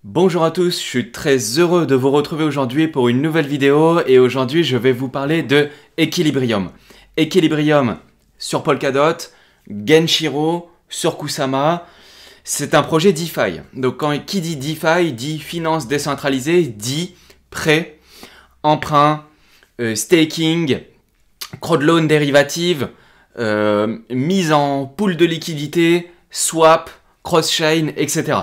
Bonjour à tous, je suis très heureux de vous retrouver aujourd'hui pour une nouvelle vidéo et aujourd'hui je vais vous parler de Equilibrium. Equilibrium sur Polkadot, Genshiro sur Kusama, c'est un projet DeFi. Donc qui dit DeFi dit finance décentralisée, dit prêt, emprunt, staking, crowdloan dérivative, mise en pool de liquidité, swap, cross-chain, etc.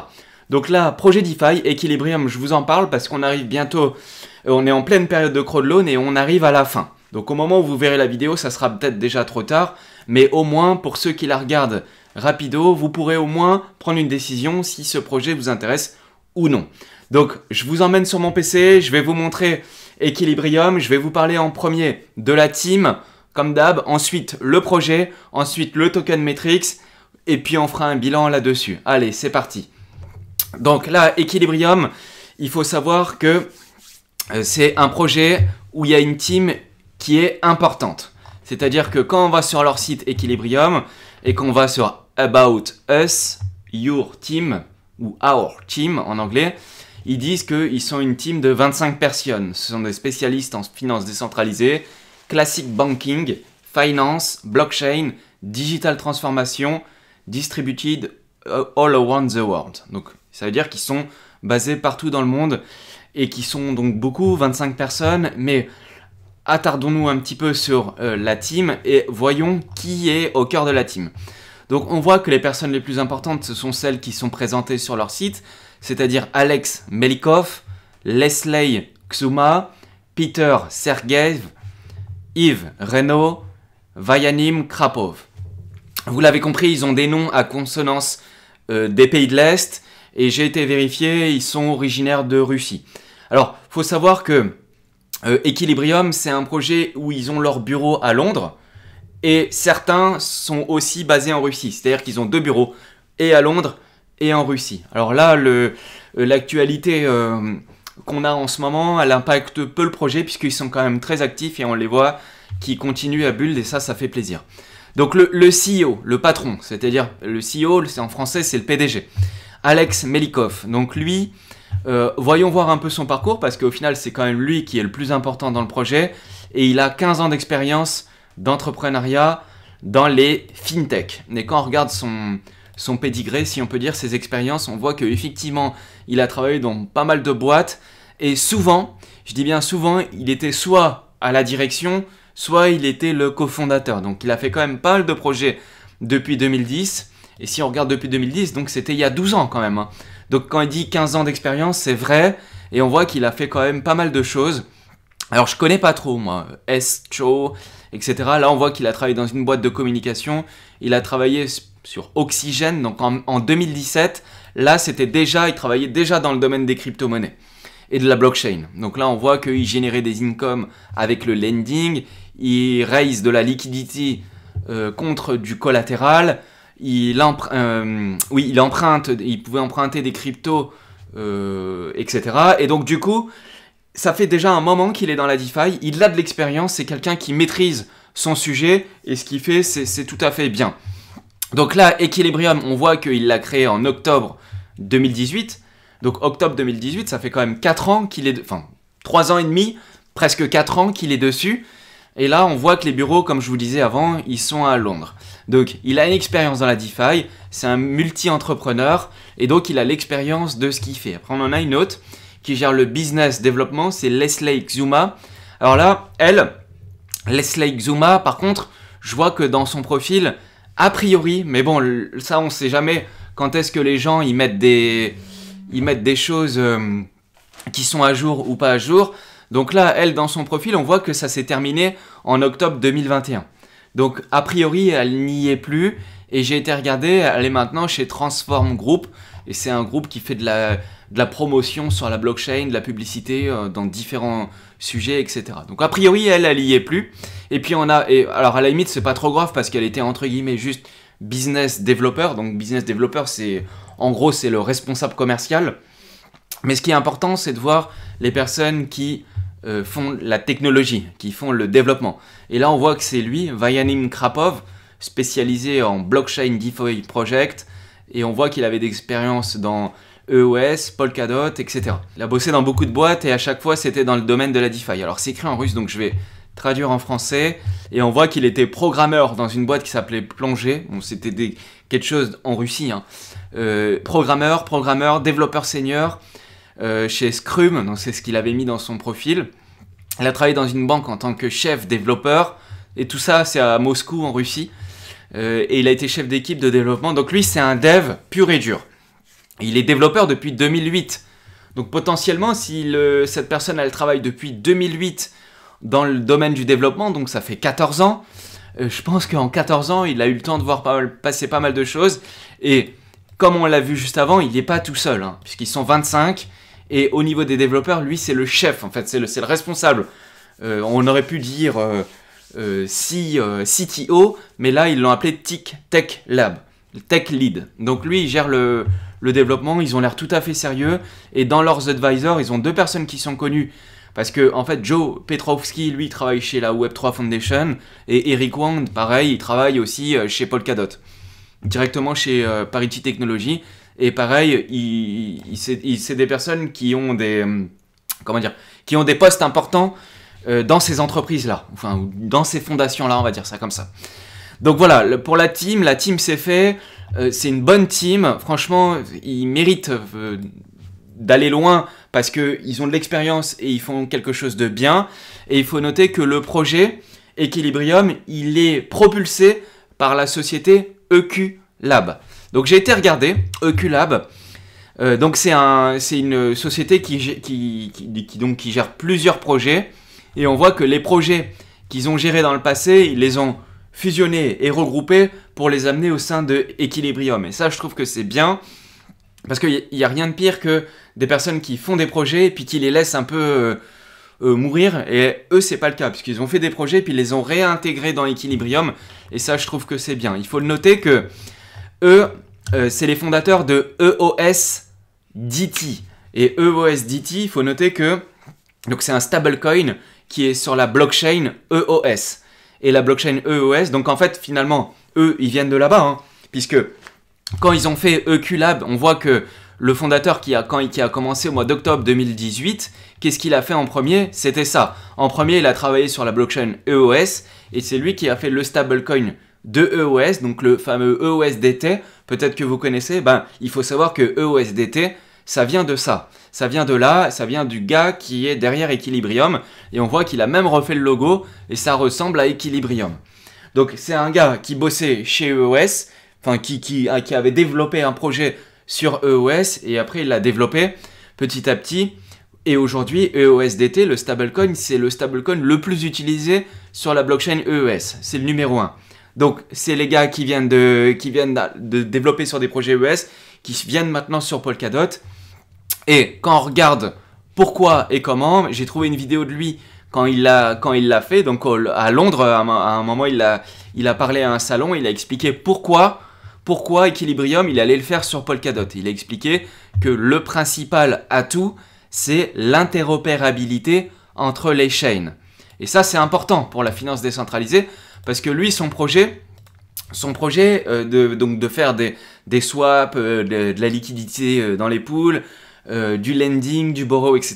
Donc là, projet DeFi, Equilibrium, je vous en parle parce qu'on arrive bientôt, on est en pleine période de crowdloan et on arrive à la fin. Donc au moment où vous verrez la vidéo, ça sera peut-être déjà trop tard, mais au moins pour ceux qui la regardent rapido, vous pourrez au moins prendre une décision si ce projet vous intéresse ou non. Donc je vous emmène sur mon PC, je vais vous montrer Equilibrium, je vais vous parler en premier de la team, comme d'hab, ensuite le projet, ensuite le token Metrix, et puis on fera un bilan là-dessus. Allez, c'est parti. Donc là, Equilibrium, il faut savoir que c'est un projet où il y a une team qui est importante. C'est-à-dire que quand on va sur leur site Equilibrium et qu'on va sur About Us, Your Team, ou Our Team en anglais, ils disent qu'ils sont une team de 25 personnes. Ce sont des spécialistes en finance décentralisée, classic banking, finance, blockchain, digital transformation, distributed all around the world. Donc ça veut dire qu'ils sont basés partout dans le monde et qui sont donc beaucoup, 25 personnes, mais attardons-nous un petit peu sur la team et voyons qui est au cœur de la team. Donc on voit que les personnes les plus importantes, ce sont celles qui sont présentées sur leur site, c'est-à-dire Alex Melikov, Leslie Xuma, Peter Sergeev, Yves Reno, Vayanim Krapov. Vous l'avez compris, ils ont des noms à consonance des pays de l'Est, et j'ai été vérifié, ils sont originaires de Russie. Alors, il faut savoir que Equilibrium, c'est un projet où ils ont leur bureau à Londres, et certains sont aussi basés en Russie. C'est-à-dire qu'ils ont deux bureaux, et à Londres, et en Russie. Alors là, l'actualité qu'on a en ce moment, elle impacte peu le projet, puisqu'ils sont quand même très actifs, et on les voit qui continuent à build, et ça fait plaisir. Donc le CEO, le patron, c'est-à-dire le CEO, en français, c'est le PDG. Alex Melikov. Donc lui, voyons voir un peu son parcours parce qu'au final, c'est quand même lui qui est le plus important dans le projet et il a 15 ans d'expérience d'entrepreneuriat dans les fintech. Et quand on regarde son pédigré, si on peut dire, ses expériences, on voit qu'effectivement, il a travaillé dans pas mal de boîtes et souvent, je dis bien souvent, il était soit à la direction, soit il était le cofondateur. Donc il a fait quand même pas mal de projets depuis 2010. Et si on regarde depuis 2010, donc c'était il y a 12 ans quand même. Hein. Donc quand il dit 15 ans d'expérience, c'est vrai. Et on voit qu'il a fait quand même pas mal de choses. Alors je connais pas trop moi, S-Cho, etc. Là on voit qu'il a travaillé dans une boîte de communication. Il a travaillé sur Oxygène, donc en 2017. Là il travaillait déjà dans le domaine des crypto-monnaies et de la blockchain. Donc là on voit qu'il générait des incomes avec le lending. Il raise de la liquidité contre du collatéral. Il emprunte, il pouvait emprunter des cryptos, etc. Et donc du coup, ça fait déjà un moment qu'il est dans la DeFi, il a de l'expérience, c'est quelqu'un qui maîtrise son sujet, et ce qu'il fait, c'est tout à fait bien. Donc là, Equilibrium, on voit qu'il l'a créé en octobre 2018. Donc octobre 2018, ça fait quand même 4 ans qu'il est... Enfin, 3 ans et demi, presque 4 ans qu'il est dessus. Et là, on voit que les bureaux, comme je vous disais avant, ils sont à Londres. Donc, il a une expérience dans la DeFi, c'est un multi-entrepreneur, et donc il a l'expérience de ce qu'il fait. Après, on en a une autre qui gère le business développement, c'est Leslie Xuma. Alors là, Leslie Xuma, par contre, je vois que dans son profil, a priori, mais bon, ça, on ne sait jamais quand est-ce que les gens ils mettent des choses qui sont à jour ou pas à jour. Donc là, elle, dans son profil, on voit que ça s'est terminé en octobre 2021. Donc, a priori, elle n'y est plus. Et j'ai été regarder, elle est maintenant chez Transform Group. Et c'est un groupe qui fait de la promotion sur la blockchain, de la publicité dans différents sujets, etc. Donc, a priori, elle y est plus. Et puis, alors, à la limite, c'est pas trop grave parce qu'elle était, entre guillemets, juste business developer. Donc, business developer, en gros, c'est le responsable commercial. Mais ce qui est important, c'est de voir les personnes qui font la technologie, qui font le développement. Et là, on voit que c'est lui, Vayanim Krapov, spécialisé en blockchain DeFi project. Et on voit qu'il avait d'expérience dans EOS, Polkadot, etc. Il a bossé dans beaucoup de boîtes et à chaque fois c'était dans le domaine de la DeFi. Alors c'est écrit en russe donc je vais traduire en français et on voit qu'il était programmeur dans une boîte qui s'appelait Plongée. Bon, c'était quelque chose en Russie, hein. Programmeur, développeur senior chez Scrum, donc c'est ce qu'il avait mis dans son profil. Il a travaillé dans une banque en tant que chef développeur et tout ça c'est à Moscou en Russie. Et il a été chef d'équipe de développement. Donc lui c'est un dev pur et dur. Il est développeur depuis 2008. Donc potentiellement, si cette personne elle travaille depuis 2008 dans le domaine du développement, donc ça fait 14 ans, je pense qu'en 14 ans, il a eu le temps de voir passer pas mal de choses. Et comme on l'a vu juste avant, il n'est pas tout seul, hein, puisqu'ils sont 25. Et au niveau des développeurs, lui c'est le chef, en fait, c'est le responsable. On aurait pu dire CTO, mais là ils l'ont appelé Tech Lab, Tech Lead. Donc lui il gère le développement, ils ont l'air tout à fait sérieux, et dans leurs advisors, ils ont deux personnes qui sont connues, parce que en fait Joe Petrovsky, lui, travaille chez la Web3 Foundation, et Eric Wang, pareil, il travaille aussi chez Polkadot, directement chez Parity Technology, et pareil, c'est des personnes qui ont des, qui ont des postes importants dans ces entreprises-là, enfin, dans ces fondations-là, on va dire ça comme ça. Donc voilà, pour la team c'est fait. C'est une bonne team, franchement, ils méritent d'aller loin parce qu'ils ont de l'expérience et ils font quelque chose de bien. Et il faut noter que le projet Equilibrium, il est propulsé par la société EQ Lab. Donc j'ai été regarder EQ Lab. Donc c'est une société qui gère plusieurs projets. Et on voit que les projets qu'ils ont gérés dans le passé, ils les ont fusionner et regrouper pour les amener au sein de Equilibrium. Et ça, je trouve que c'est bien, parce qu'il n'y a rien de pire que des personnes qui font des projets et puis qui les laissent un peu mourir. Et eux, c'est pas le cas, puisqu'ils ont fait des projets puis ils les ont réintégrés dans Equilibrium. Et ça, je trouve que c'est bien. Il faut le noter que eux, c'est les fondateurs de EOSDT. Et EOSDT, il faut noter que donc c'est un stablecoin qui est sur la blockchain EOS. Et la blockchain EOS, donc en fait finalement eux ils viennent de là-bas, hein, puisque quand ils ont fait EQ Lab, on voit que le fondateur qui a commencé au mois d'octobre 2018, qu'est-ce qu'il a fait en premier? C'était ça. En premier il a travaillé sur la blockchain EOS et c'est lui qui a fait le stablecoin de EOS, donc le fameux EOSDT, peut-être que vous connaissez. Il faut savoir que EOSDT, ça vient de ça. Ça vient de là, ça vient du gars qui est derrière Equilibrium. Et on voit qu'il a même refait le logo et ça ressemble à Equilibrium. Donc c'est un gars qui bossait chez EOS, enfin qui avait développé un projet sur EOS et après il l'a développé petit à petit. Et aujourd'hui, EOSDT, le stablecoin, c'est le stablecoin le plus utilisé sur la blockchain EOS. C'est le numéro 1. Donc c'est les gars qui viennent de développer sur des projets EOS, qui viennent maintenant sur Polkadot. Et quand on regarde pourquoi et comment, j'ai trouvé une vidéo de lui quand il l'a fait. Donc à Londres, à un moment, il a parlé à un salon, il a expliqué pourquoi Equilibrium, il allait le faire sur Polkadot. Il a expliqué que le principal atout, c'est l'interopérabilité entre les chains. Et ça, c'est important pour la finance décentralisée, parce que lui, son projet de faire des swaps, de la liquidité dans les pools, du lending, du borrow, etc.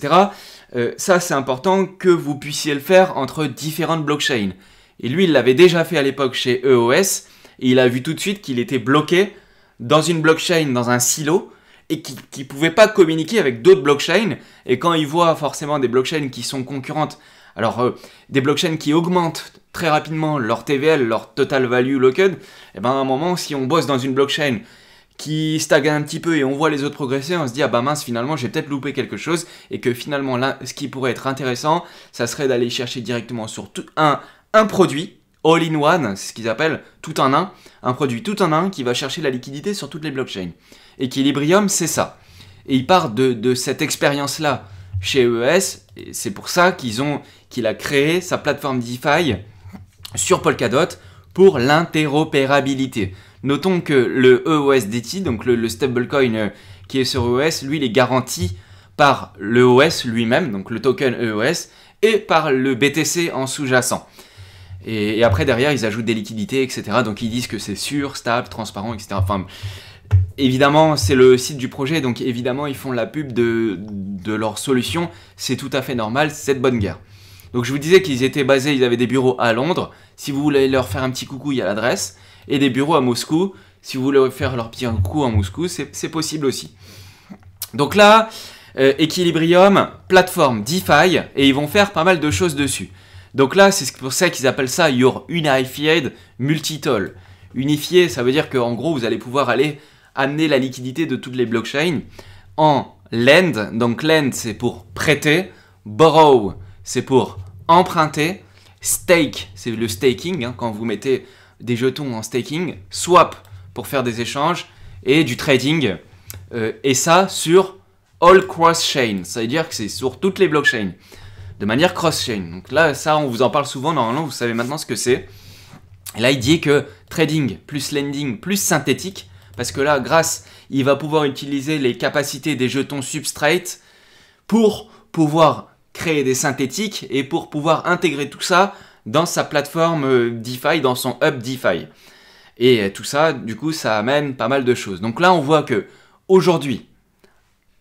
Ça, c'est important que vous puissiez le faire entre différentes blockchains. Et lui, il l'avait déjà fait à l'époque chez EOS, et il a vu tout de suite qu'il était bloqué dans une blockchain, dans un silo, et qui ne pouvait pas communiquer avec d'autres blockchains. Et quand il voit forcément des blockchains qui sont concurrentes, alors des blockchains qui augmentent très rapidement leur TVL, leur Total Value Locked, et à un moment, si on bosse dans une blockchain qui stagne un petit peu et on voit les autres progresser, on se dit ah bah mince, finalement j'ai peut-être loupé quelque chose, et que finalement là, ce qui pourrait être intéressant, ça serait d'aller chercher directement sur tout un produit all-in-one, c'est ce qu'ils appellent tout en un produit tout en un qui va chercher la liquidité sur toutes les blockchains. Equilibrium, c'est ça. Et il part de cette expérience-là chez EOS, et c'est pour ça qu'il a créé sa plateforme DeFi sur Polkadot pour l'interopérabilité. Notons que le EOSDT, donc le stablecoin qui est sur EOS, lui, il est garanti par l'EOS lui-même, donc le token EOS, et par le BTC en sous-jacent. Et après, derrière, ils ajoutent des liquidités, etc. Donc, ils disent que c'est sûr, stable, transparent, etc. Enfin, Évidemment, c'est le site du projet, donc évidemment, ils font la pub de leur solution. C'est tout à fait normal, c'est de bonne guerre. Donc je vous disais qu'ils étaient basés, ils avaient des bureaux à Londres. Si vous voulez leur faire un petit coucou, il y a l'adresse. Et des bureaux à Moscou. Si vous voulez faire leur petit coucou à Moscou, c'est possible aussi. Donc là, Equilibrium, plateforme DeFi, et ils vont faire pas mal de choses dessus. Donc là, c'est pour ça qu'ils appellent ça Your Unified Multitool. Unifié, ça veut dire qu'en gros, vous allez pouvoir aller amener la liquidité de toutes les blockchains en lend. Donc lend, c'est pour prêter. Borrow, c'est pour emprunter. Stake, c'est le staking, hein, quand vous mettez des jetons en staking. Swap, pour faire des échanges. Et du trading. Et ça sur all cross-chain. Ça veut dire que c'est sur toutes les blockchains. De manière cross-chain. Donc là, ça, on vous en parle souvent. Normalement, vous savez maintenant ce que c'est. Et là, il dit que trading plus lending plus synthétique. Parce que là, il va pouvoir utiliser les capacités des jetons Substrate pour pouvoir créer des synthétiques et pour pouvoir intégrer tout ça dans sa plateforme DeFi, dans son hub DeFi. Et tout ça, du coup, ça amène pas mal de choses. Donc là, on voit que aujourd'hui,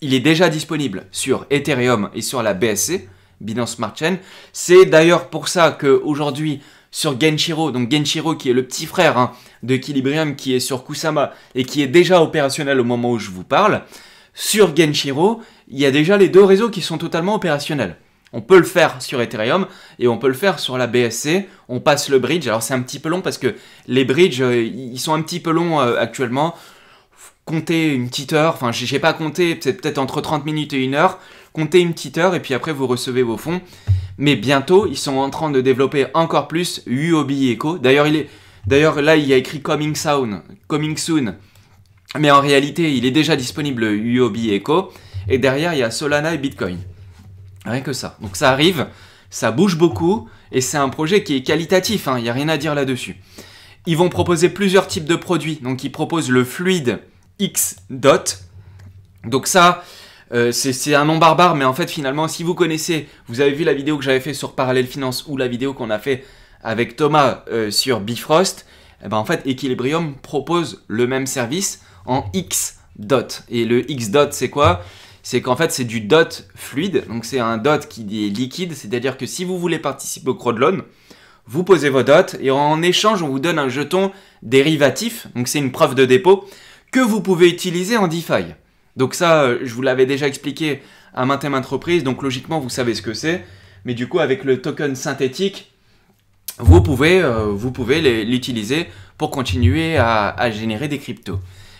il est déjà disponible sur Ethereum et sur la BSC, Binance Smart Chain. C'est d'ailleurs pour ça qu'aujourd'hui, sur Genshiro, donc Genshiro qui est le petit frère de Equilibrium qui est sur Kusama et qui est déjà opérationnel au moment où je vous parle, sur Genshiro, il y a déjà les deux réseaux qui sont totalement opérationnels. On peut le faire sur Ethereum et on peut le faire sur la BSC. On passe le bridge. Alors c'est un petit peu long parce que les bridges, ils sont un petit peu longs actuellement. Comptez une petite heure, enfin j'ai pas compté, peut-être entre 30 minutes et 1 heure. Comptez une petite heure et puis après vous recevez vos fonds. Mais bientôt, ils sont en train de développer encore plus UOB Echo. D'ailleurs, là, il y a écrit coming soon. Mais en réalité, il est déjà disponible UOB Echo. Et derrière, il y a Solana et Bitcoin. Rien que ça. Donc ça arrive, ça bouge beaucoup. Et c'est un projet qui est qualitatif. Il n'y a rien à dire là-dessus. Ils vont proposer plusieurs types de produits. Donc ils proposent le Fluid X Dot. Donc ça... c'est un nom barbare, mais en fait, finalement, si vous connaissez, vous avez vu la vidéo que j'avais fait sur Parallel Finance ou la vidéo qu'on a fait avec Thomas sur Bifrost, et ben en fait, Equilibrium propose le même service en X dot. Et le X dot, c'est quoi? C'est qu'en fait, c'est du dot fluide, donc c'est un dot qui est liquide, c'est-à-dire que si vous voulez participer au crowdloan, vous posez vos dots et en échange, on vous donne un jeton dérivatif, donc c'est une preuve de dépôt que vous pouvez utiliser en DeFi. Donc ça, je vous l'avais déjà expliqué à maintes et maintes reprises, donc logiquement, vous savez ce que c'est. Mais du coup, avec le token synthétique, vous pouvez l'utiliser pour continuer à générer des cryptos.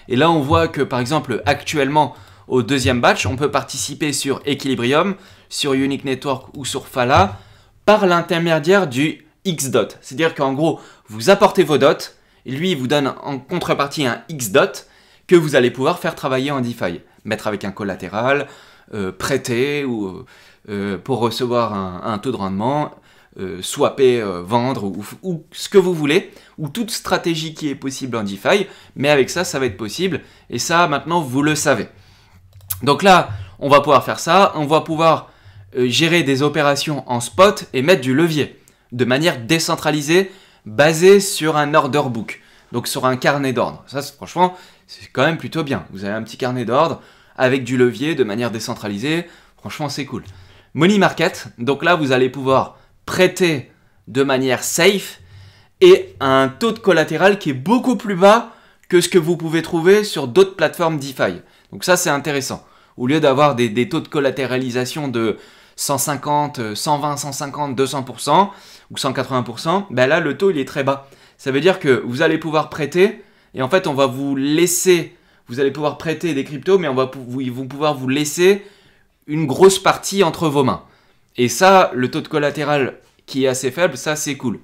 Et là, on voit que, par exemple, actuellement, au deuxième batch, on peut participer sur Equilibrium, sur Unique Network ou sur Phala par l'intermédiaire du X-Dot. C'est-à-dire qu'en gros, vous apportez vos dots, et lui, il vous donne en contrepartie un X-Dot, que vous allez pouvoir faire travailler en DeFi. Mettre avec un collatéral, prêter ou pour recevoir un taux de rendement, swapper, vendre ou ce que vous voulez, ou toute stratégie qui est possible en DeFi, mais avec ça, ça va être possible, et ça, maintenant, vous le savez. Donc là, on va pouvoir faire ça, on va pouvoir gérer des opérations en spot et mettre du levier, de manière décentralisée, basée sur un order book, donc sur un carnet d'ordre. Ça, franchement, c'est quand même plutôt bien. Vous avez un petit carnet d'ordre avec du levier de manière décentralisée. Franchement, c'est cool. Money Market. Donc là, vous allez pouvoir prêter de manière safe et un taux de collatéral qui est beaucoup plus bas que ce que vous pouvez trouver sur d'autres plateformes DeFi. Donc ça, c'est intéressant. Au lieu d'avoir des taux de collatéralisation de 150, 120, 150, 200% ou 180%, ben là, le taux, il est très bas. Ça veut dire que vous allez pouvoir prêter. Et en fait, on va vous laisser, vous allez pouvoir prêter des cryptos, mais ils vont pouvoir vous laisser une grosse partie entre vos mains. Et ça, le taux de collatéral qui est assez faible, ça c'est cool.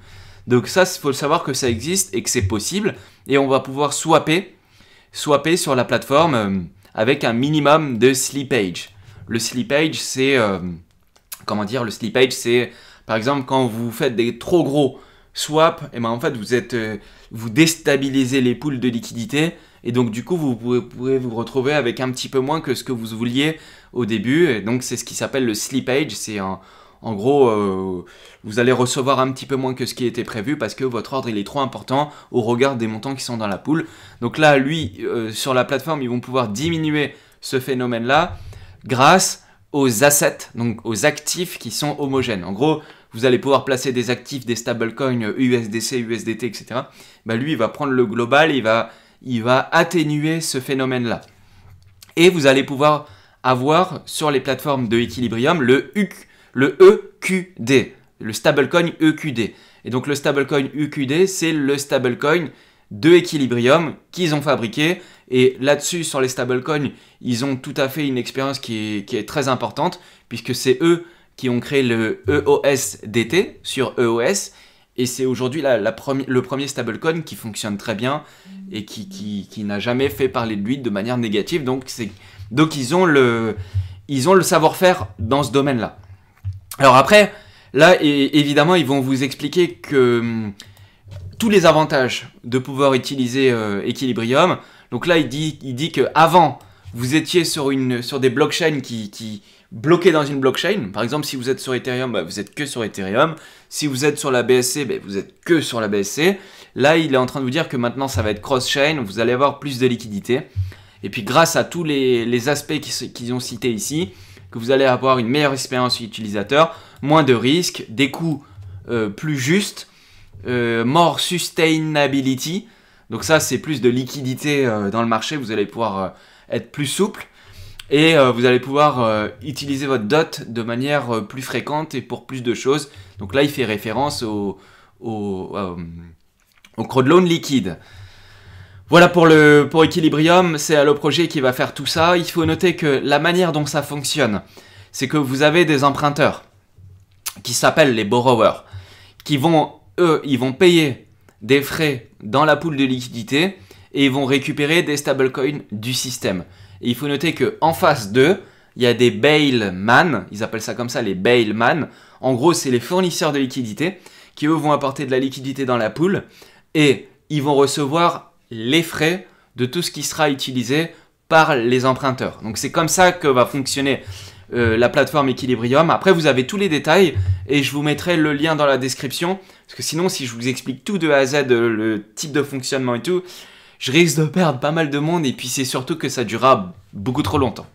Donc ça, il faut savoir que ça existe et que c'est possible. Et on va pouvoir swapper sur la plateforme avec un minimum de slippage. Le slippage, c'est, le slippage, c'est, par exemple, quand vous faites des trop gros swap, et ben en fait vous déstabilisez les pools de liquidité et donc du coup vous pouvez vous retrouver avec un petit peu moins que ce que vous vouliez au début, et donc c'est ce qui s'appelle le slippage. C'est en En gros, vous allez recevoir un petit peu moins que ce qui était prévu parce que votre ordre il est trop important au regard des montants qui sont dans la pool. Donc là, lui, sur la plateforme, ils vont pouvoir diminuer ce phénomène-là grâce aux assets, donc aux actifs qui sont homogènes. En gros, vous allez pouvoir placer des actifs, des stablecoins USDC, USDT, etc. Bah lui, il va prendre le global et il va atténuer ce phénomène-là. Et vous allez pouvoir avoir sur les plateformes de Equilibrium le EQD, le stablecoin EQD. Et donc le stablecoin EQD, c'est le stablecoin de Equilibrium qu'ils ont fabriqué. Et là-dessus, sur les stablecoins, ils ont tout à fait une expérience qui est très importante, puisque c'est eux qui ont créé le EOSDT sur EOS. Et c'est aujourd'hui le premier stablecoin qui fonctionne très bien et qui n'a jamais fait parler de lui de manière négative. Donc ils ont le savoir-faire dans ce domaine-là. Alors après, là, évidemment, ils vont vous expliquer que tous les avantages de pouvoir utiliser Equilibrium. Donc là, il dit qu'avant, vous étiez sur des blockchains qui bloqués dans une blockchain. Par exemple, si vous êtes sur Ethereum, bah, vous êtes que sur Ethereum. Si vous êtes sur la BSC, bah, vous êtes que sur la BSC. Là, il est en train de vous dire que maintenant, ça va être cross-chain. Vous allez avoir plus de liquidité. Et puis, grâce à tous les aspects qu'ils ont cités ici, que vous allez avoir une meilleure expérience utilisateur, moins de risques, des coûts plus justes, more sustainability. Donc ça, c'est plus de liquidité dans le marché. Vous allez pouvoir être plus souple. Et vous allez pouvoir utiliser votre DOT de manière plus fréquente et pour plus de choses. Donc là, il fait référence au crowdloan liquide. Voilà pour Equilibrium, c'est le projet qui va faire tout ça. Il faut noter que la manière dont ça fonctionne, c'est que vous avez des emprunteurs qui s'appellent les borrowers, qui vont, eux, ils vont payer des frais dans la pool de liquidité et ils vont récupérer des stablecoins du système. Et il faut noter qu'en face d'eux, il y a des bailman, ils appellent ça comme ça, les bailman. En gros, c'est les fournisseurs de liquidité qui, eux, vont apporter de la liquidité dans la pool et ils vont recevoir les frais de tout ce qui sera utilisé par les emprunteurs. Donc c'est comme ça que va fonctionner la plateforme Equilibrium. Après, vous avez tous les détails et je vous mettrai le lien dans la description parce que sinon, si je vous explique tout de A à Z, le type de fonctionnement et tout, je risque de perdre pas mal de monde et puis c'est surtout que ça durera beaucoup trop longtemps.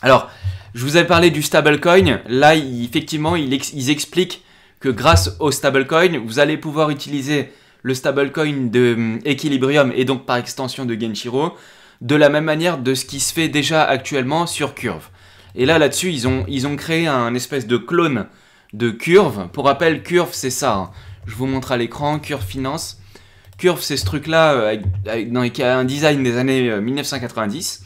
Alors, je vous avais parlé du stablecoin. Là, effectivement, ils expliquent que grâce au stablecoin, vous allez pouvoir utiliser le stablecoin de Equilibrium et donc par extension de Genshiro de la même manière de ce qui se fait déjà actuellement sur Curve. Et là-dessus, ils ont créé un espèce de clone de Curve. Pour rappel, Curve, c'est ça. Hein. Je vous montre à l'écran, Curve Finance. Curve, c'est ce truc-là qui a un design des années 1990.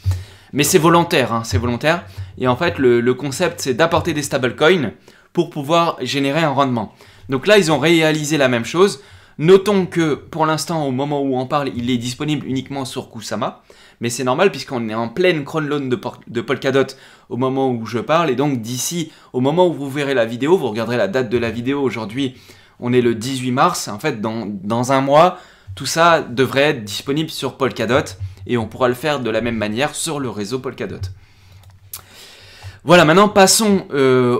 Mais c'est volontaire, hein, c'est volontaire. Et en fait, le concept, c'est d'apporter des stablecoins pour pouvoir générer un rendement. Donc là, ils ont réalisé la même chose. Notons que, pour l'instant, au moment où on parle, il est disponible uniquement sur Kusama. Mais c'est normal puisqu'on est en pleine crowdloan de Polkadot au moment où je parle. Et donc, d'ici, au moment où vous verrez la vidéo, vous regarderez la date de la vidéo. Aujourd'hui, on est le 18 mars. En fait, dans un mois, tout ça devrait être disponible sur Polkadot et on pourra le faire de la même manière sur le réseau Polkadot. Voilà, maintenant passons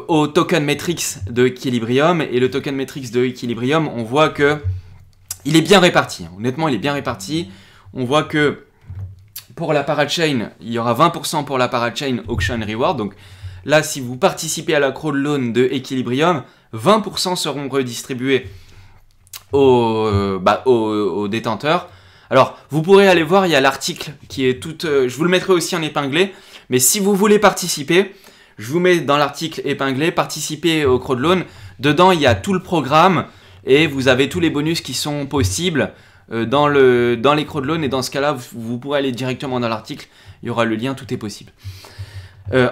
au token metrics de Equilibrium. Et le token metrics de Equilibrium, on voit que il est bien réparti. Honnêtement, il est bien réparti. On voit que pour la parachain, il y aura 20% pour la parachain auction reward. Donc là, si vous participez à la crowdloan de Equilibrium, 20% seront redistribués aux détenteurs. Alors, vous pourrez aller voir, il y a l'article qui est tout... je vous le mettrai aussi en épinglé. Mais si vous voulez participer, je vous mets dans l'article épinglé, participer au crowdloan. Dedans, il y a tout le programme et vous avez tous les bonus qui sont possibles dans les crowdloans. Et dans ce cas-là, vous pourrez aller directement dans l'article. Il y aura le lien, tout est possible.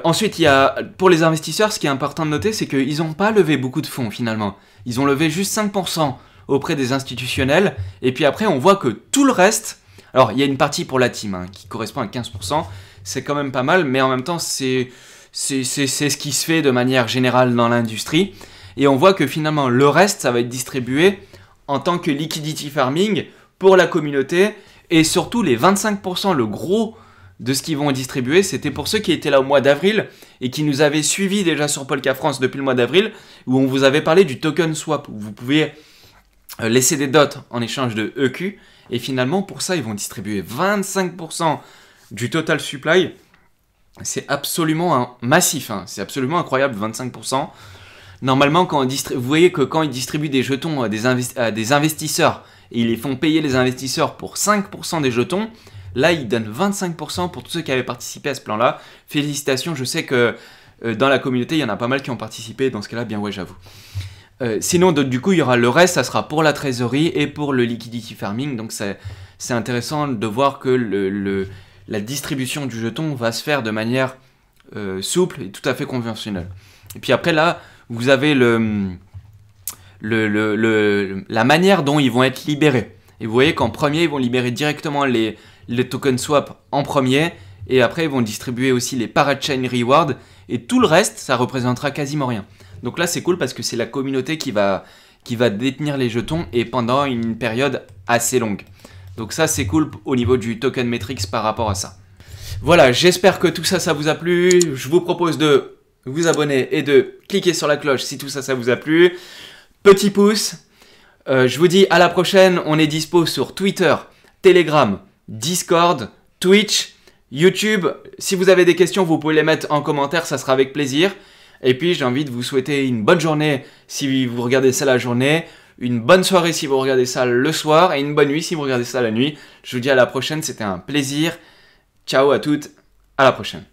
Ensuite, il y a, pour les investisseurs, ce qui est important de noter, c'est qu'ils n'ont pas levé beaucoup de fonds finalement. Ils ont levé juste 5% auprès des institutionnels. Et puis après, on voit que tout le reste... Alors, il y a une partie pour la team hein, qui correspond à 15%. C'est quand même pas mal, mais en même temps, c'est ce qui se fait de manière générale dans l'industrie. Et on voit que finalement, le reste, ça va être distribué en tant que liquidity farming pour la communauté. Et surtout, les 25%, le gros de ce qu'ils vont distribuer. C'était pour ceux qui étaient là au mois d'avril et qui nous avaient suivis déjà sur Polka France depuis le mois d'avril, où on vous avait parlé du token swap, où vous pouviez laisser des dots en échange de EQ. Et finalement, pour ça, ils vont distribuer 25% du total supply. C'est absolument massif, hein. C'est absolument incroyable, 25%. Normalement, vous voyez que quand ils distribuent des jetons à des investisseurs, et ils les font payer les investisseurs pour 5% des jetons, là, ils donnent 25% pour tous ceux qui avaient participé à ce plan-là. Félicitations, je sais que dans la communauté, il y en a pas mal qui ont participé. Dans ce cas-là, bien ouais, j'avoue. Sinon, du coup, il y aura le reste, ça sera pour la trésorerie et pour le liquidity farming. Donc, c'est intéressant de voir que la distribution du jeton va se faire de manière souple et tout à fait conventionnelle. Et puis après, là, vous avez la manière dont ils vont être libérés. Et vous voyez qu'en premier, ils vont libérer directement les tokens swap en premier. Et après, ils vont distribuer aussi les parachain rewards. Et tout le reste, ça représentera quasiment rien. Donc là, c'est cool parce que c'est la communauté qui va détenir les jetons et pendant une période assez longue. Donc ça, c'est cool au niveau du token metrics par rapport à ça. Voilà, j'espère que tout ça, ça vous a plu. Je vous propose de vous abonner et de cliquer sur la cloche si tout ça, ça vous a plu. Petit pouce. Je vous dis à la prochaine. On est dispo sur Twitter, Telegram, Discord, Twitch, YouTube. Si vous avez des questions, vous pouvez les mettre en commentaire, ça sera avec plaisir. Et puis, j'ai envie de vous souhaiter une bonne journée si vous regardez ça la journée, une bonne soirée si vous regardez ça le soir, et une bonne nuit si vous regardez ça la nuit. Je vous dis à la prochaine, c'était un plaisir. Ciao à toutes, à la prochaine.